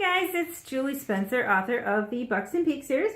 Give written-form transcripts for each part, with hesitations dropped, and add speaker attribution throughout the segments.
Speaker 1: Hi guys, it's Julie Spencer, author of the Buxton Peak series.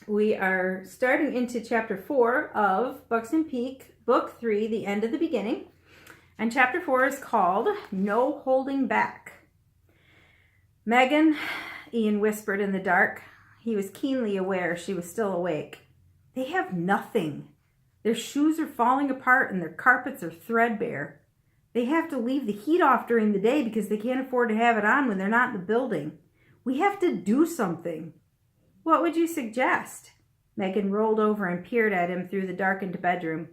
Speaker 1: We are starting into chapter 4 of Buxton Peak, book 3, The End of the Beginning. And chapter 4 is called No Holding Back. Megan, Ian whispered in the dark. He was keenly aware she was still awake. They have nothing. Their shoes are falling apart and their carpets are threadbare. They have to leave the heat off during the day because they can't afford to have it on when they're not in the building. We have to do something. What would you suggest? Megan rolled over and peered at him through the darkened bedroom.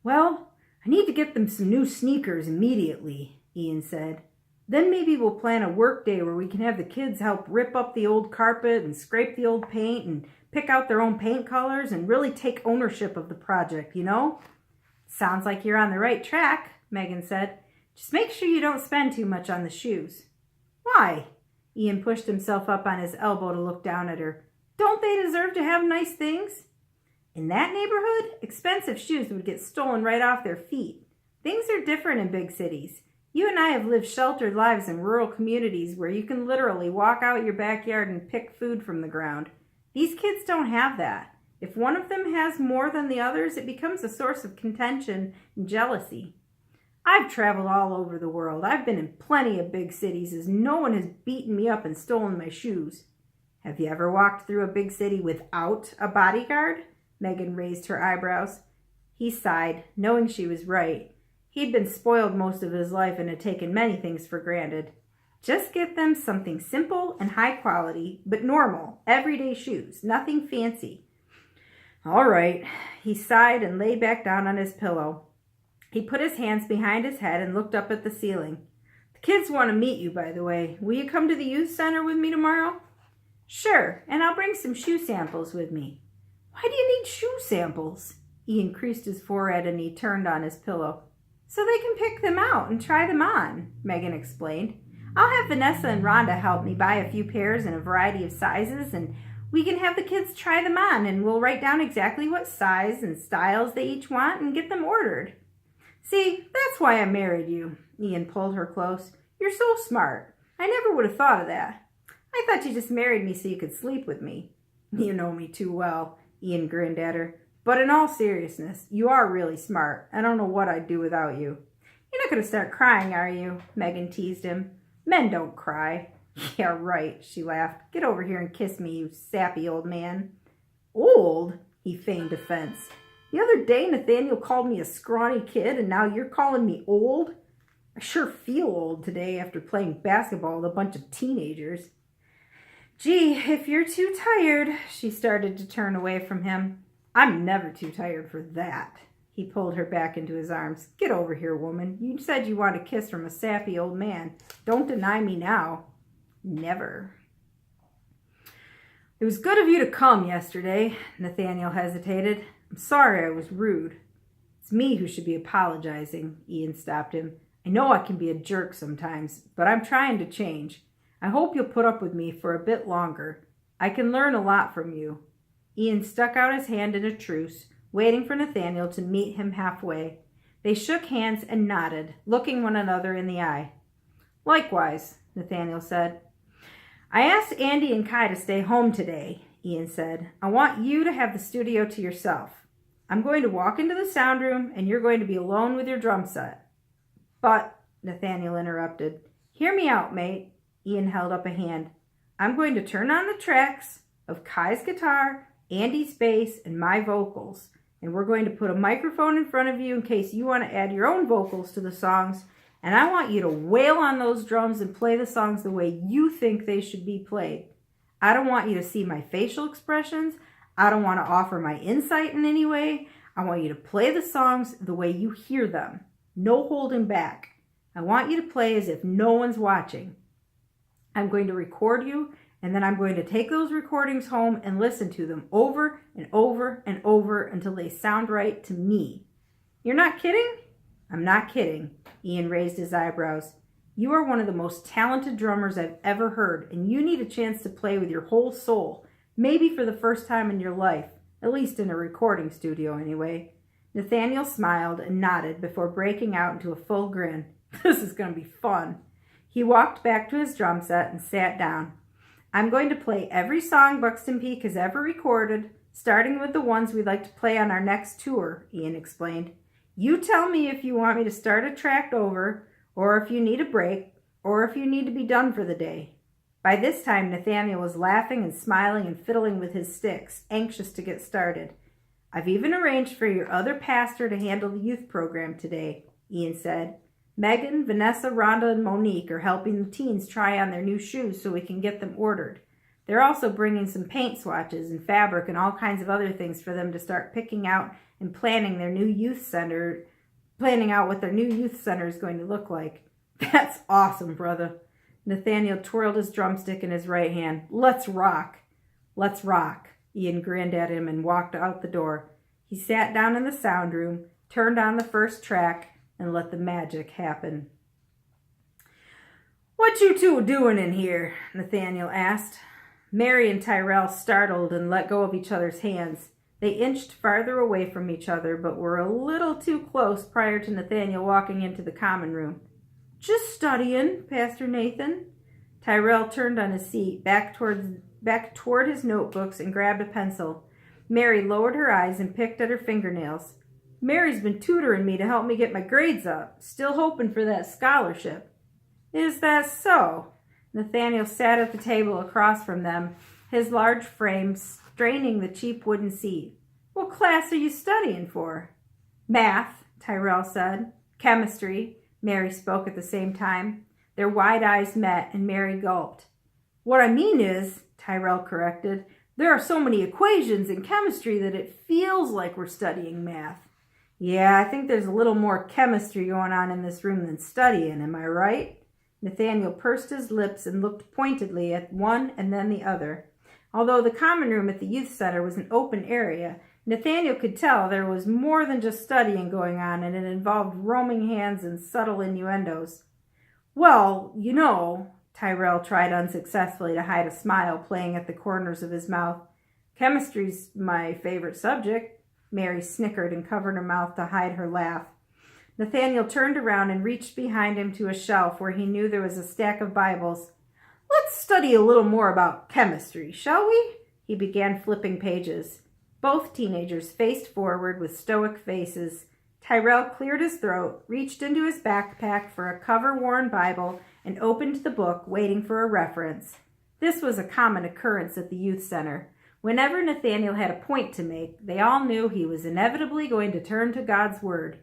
Speaker 1: Well, I need to get them some new sneakers immediately, Ian said. Then maybe we'll plan a work day where we can have the kids help rip up the old carpet and scrape the old paint and pick out their own paint colors and really take ownership of the project, you know? Sounds like you're on the right track, Megan said. Just make sure you don't spend too much on the shoes. Why? Ian pushed himself up on his elbow to look down at her. Don't they deserve to have nice things? In that neighborhood, expensive shoes would get stolen right off their feet. Things are different in big cities. You and I have lived sheltered lives in rural communities where you can literally walk out your backyard and pick food from the ground. These kids don't have that. If one of them has more than the others, it becomes a source of contention and jealousy. I've traveled all over the world. I've been in plenty of big cities as no one has beaten me up and stolen my shoes. Have you ever walked through a big city without a bodyguard? Megan raised her eyebrows. He sighed, knowing she was right. He'd been spoiled most of his life and had taken many things for granted. Just get them something simple and high quality, but normal, everyday shoes, nothing fancy. All right. He sighed and lay back down on his pillow. He put his hands behind his head and looked up at the ceiling. The kids want to meet you, by the way. Will you come to the youth center with me tomorrow? Sure, and I'll bring some shoe samples with me. Why do you need shoe samples? Ian creased his forehead and he turned on his pillow. So they can pick them out and try them on, Megan explained. I'll have Vanessa and Rhonda help me buy a few pairs in a variety of sizes, and we can have the kids try them on, and we'll write down exactly what size and styles they each want and get them ordered. See, that's why I married you. Ian pulled her close. You're so smart. I never would have thought of that. I thought you just married me so you could sleep with me. You know me too well, Ian grinned at her. But in all seriousness, you are really smart. I don't know what I'd do without you. You're not going to start crying, are you? Megan teased him. Men don't cry. Yeah, right, she laughed. Get over here and kiss me, you sappy old man. Old? He feigned offense. The other day, Nathaniel called me a scrawny kid, and now you're calling me old? I sure feel old today after playing basketball with a bunch of teenagers. Gee, if you're too tired, she started to turn away from him. I'm never too tired for that. He pulled her back into his arms. Get over here, woman. You said you want a kiss from a sappy old man. Don't deny me now. Never. It was good of you to come yesterday, Nathaniel hesitated. I'm sorry I was rude. It's me who should be apologizing, Ian stopped him. I know I can be a jerk sometimes, but I'm trying to change. I hope you'll put up with me for a bit longer. I can learn a lot from you. Ian stuck out his hand in a truce, waiting for Nathaniel to meet him halfway. They shook hands and nodded, looking one another in the eye. Likewise, Nathaniel said. I asked Andy and Kai to stay home today, Ian said. I want you to have the studio to yourself. I'm going to walk into the sound room, and you're going to be alone with your drum set. But, Nathaniel interrupted, hear me out, mate. Ian held up a hand. I'm going to turn on the tracks of Kai's guitar, Andy's bass, and my vocals. And we're going to put a microphone in front of you in case you want to add your own vocals to the songs. And I want you to wail on those drums and play the songs the way you think they should be played. I don't want you to see my facial expressions. I don't want to offer my insight in any way. I want you to play the songs the way you hear them. No holding back. I want you to play as if no one's watching. I'm going to record you, and then I'm going to take those recordings home and listen to them over and over and over until they sound right to me. You're not kidding? I'm not kidding. Ian raised his eyebrows. You are one of the most talented drummers I've ever heard, and you need a chance to play with your whole soul, maybe for the first time in your life, at least in a recording studio anyway. Nathaniel smiled and nodded before breaking out into a full grin. This is going to be fun. He walked back to his drum set and sat down. I'm going to play every song Buxton Peak has ever recorded, starting with the ones we'd like to play on our next tour, Ian explained. You tell me if you want me to start a track over, or if you need a break, or if you need to be done for the day. By this time, Nathaniel was laughing and smiling and fiddling with his sticks, anxious to get started. I've even arranged for your other pastor to handle the youth program today, Ian said. Megan, Vanessa, Rhonda, and Monique are helping the teens try on their new shoes so we can get them ordered. They're also bringing some paint swatches and fabric and all kinds of other things for them to start picking out and planning out what their new youth center is going to look like. That's awesome, brother. Nathaniel twirled his drumstick in his right hand. Let's rock. Let's rock. Ian grinned at him and walked out the door. He sat down in the sound room, turned on the first track, and let the magic happen. What you two doing in here? Nathaniel asked. Mary and Tyrell startled and let go of each other's hands. They inched farther away from each other, but were a little too close prior to Nathaniel walking into the common room. Just studying, Pastor Nathan. Tyrell turned on his seat, back toward his notebooks, and grabbed a pencil. Mary lowered her eyes and picked at her fingernails. Mary's been tutoring me to help me get my grades up, still hoping for that scholarship. Is that so? Nathaniel sat at the table across from them, his large frame straining the cheap wooden seat. What class are you studying for? Math, Tyrell said. Chemistry, Mary spoke at the same time. Their wide eyes met, and Mary gulped. What I mean is, Tyrell corrected, there are so many equations in chemistry that it feels like we're studying math. Yeah, I think there's a little more chemistry going on in this room than studying, am I right? Nathaniel pursed his lips and looked pointedly at one and then the other. Although the common room at the youth center was an open area, Nathaniel could tell there was more than just studying going on, and it involved roaming hands and subtle innuendos. Well, you know, Tyrell tried unsuccessfully to hide a smile playing at the corners of his mouth. Chemistry's my favorite subject. Mary snickered and covered her mouth to hide her laugh. Nathaniel turned around and reached behind him to a shelf where he knew there was a stack of Bibles. Let's study a little more about chemistry, shall we? He began flipping pages. Both teenagers faced forward with stoic faces. Tyrell cleared his throat, reached into his backpack for a cover-worn Bible, and opened the book, waiting for a reference. This was a common occurrence at the youth center. Whenever Nathaniel had a point to make, they all knew he was inevitably going to turn to God's Word.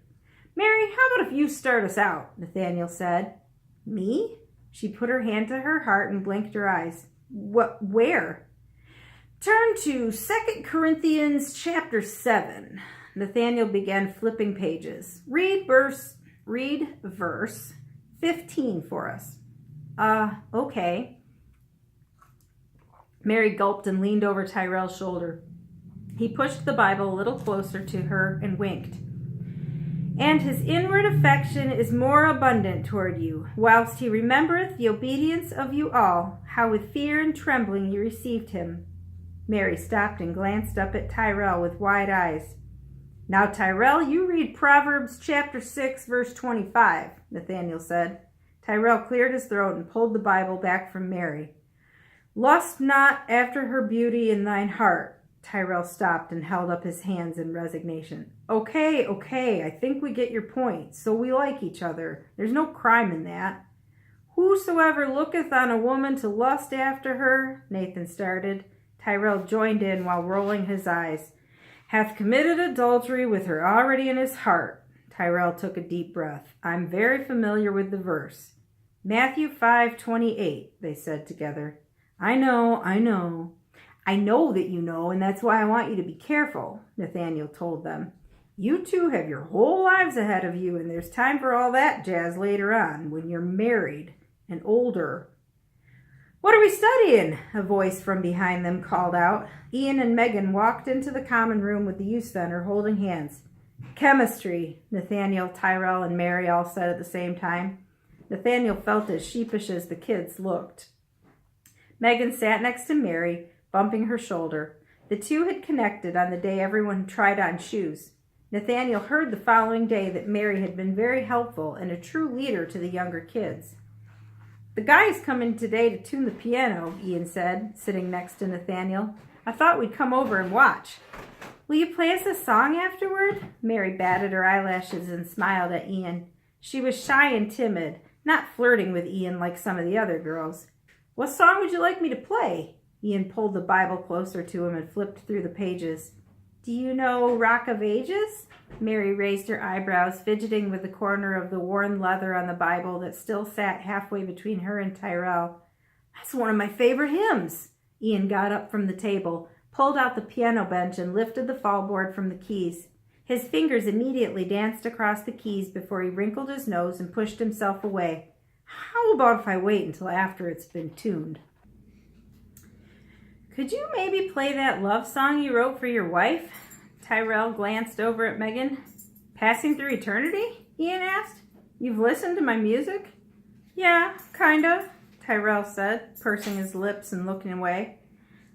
Speaker 1: Mary, how about if you start us out? Nathaniel said. Me? She put her hand to her heart and blinked her eyes. What? Where? Turn to 2 Corinthians chapter 7. Nathaniel began flipping pages. Read verse 15 for us. Okay. Mary gulped and leaned over Tyrell's shoulder. He pushed the Bible a little closer to her and winked. And his inward affection is more abundant toward you, whilst he remembereth the obedience of you all, how with fear and trembling you received him. Mary stopped and glanced up at Tyrell with wide eyes. Now, Tyrell, you read Proverbs chapter 6, verse 25, Nathaniel said. Tyrell cleared his throat and pulled the Bible back from Mary. Lust not after her beauty in thine heart. Tyrell stopped and held up his hands in resignation. Okay, I think we get your point. So we like each other. There's no crime in that. Whosoever looketh on a woman to lust after her, Nathan started. Tyrell joined in while rolling his eyes. Hath committed adultery with her already in his heart. Tyrell took a deep breath. I'm very familiar with the verse. Matthew 5:28, they said together. I know. I know that you know, and that's why I want you to be careful, Nathaniel told them. You two have your whole lives ahead of you, and there's time for all that jazz later on, when you're married and older. What are we studying? A voice from behind them called out. Ian and Megan walked into the common room with the youth center, holding hands. Chemistry, Nathaniel, Tyrell, and Mary all said at the same time. Nathaniel felt as sheepish as the kids looked. Megan sat next to Mary, bumping her shoulder. The two had connected on the day everyone tried on shoes. Nathaniel heard the following day that Mary had been very helpful and a true leader to the younger kids. The guy's coming today to tune the piano, Ian said, sitting next to Nathaniel. I thought we'd come over and watch. Will you play us a song afterward? Mary batted her eyelashes and smiled at Ian. She was shy and timid, not flirting with Ian like some of the other girls. What song would you like me to play? Ian pulled the Bible closer to him and flipped through the pages. Do you know Rock of Ages? Mary raised her eyebrows, fidgeting with the corner of the worn leather on the Bible that still sat halfway between her and Tyrell. That's one of my favorite hymns. Ian got up from the table, pulled out the piano bench, and lifted the fallboard from the keys. His fingers immediately danced across the keys before he wrinkled his nose and pushed himself away. How about if I wait until after it's been tuned? Could you maybe play that love song you wrote for your wife? Tyrell glanced over at Megan. Passing through eternity? Ian asked. You've listened to my music? Yeah, kinda, Tyrell said, pursing his lips and looking away.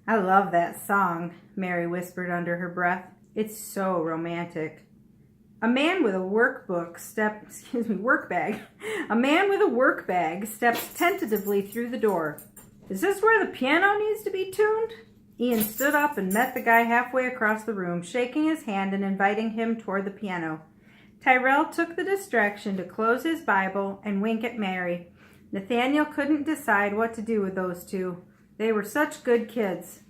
Speaker 1: I love that song, Mary whispered under her breath. It's so romantic. A man with a work bag. A man with a work bag stepped tentatively through the door. Is this where the piano needs to be tuned? Ian stood up and met the guy halfway across the room, shaking his hand and inviting him toward the piano. Tyrell took the distraction to close his Bible and wink at Mary. Nathaniel couldn't decide what to do with those two. They were such good kids,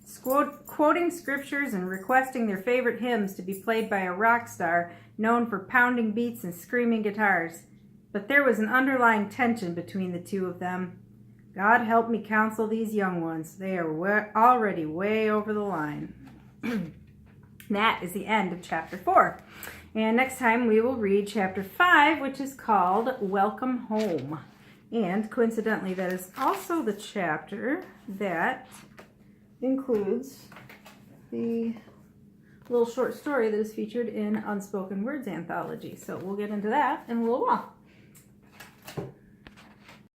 Speaker 1: quoting scriptures and requesting their favorite hymns to be played by a rock star known for pounding beats and screaming guitars. But there was an underlying tension between the two of them. God help me counsel these young ones. They are already way over the line. That is the end of chapter 4. And next time we will read chapter 5, which is called Welcome Home. And coincidentally, that is also the chapter that includes the little short story that is featured in Unspoken Words anthology. So we'll get into that in a little while.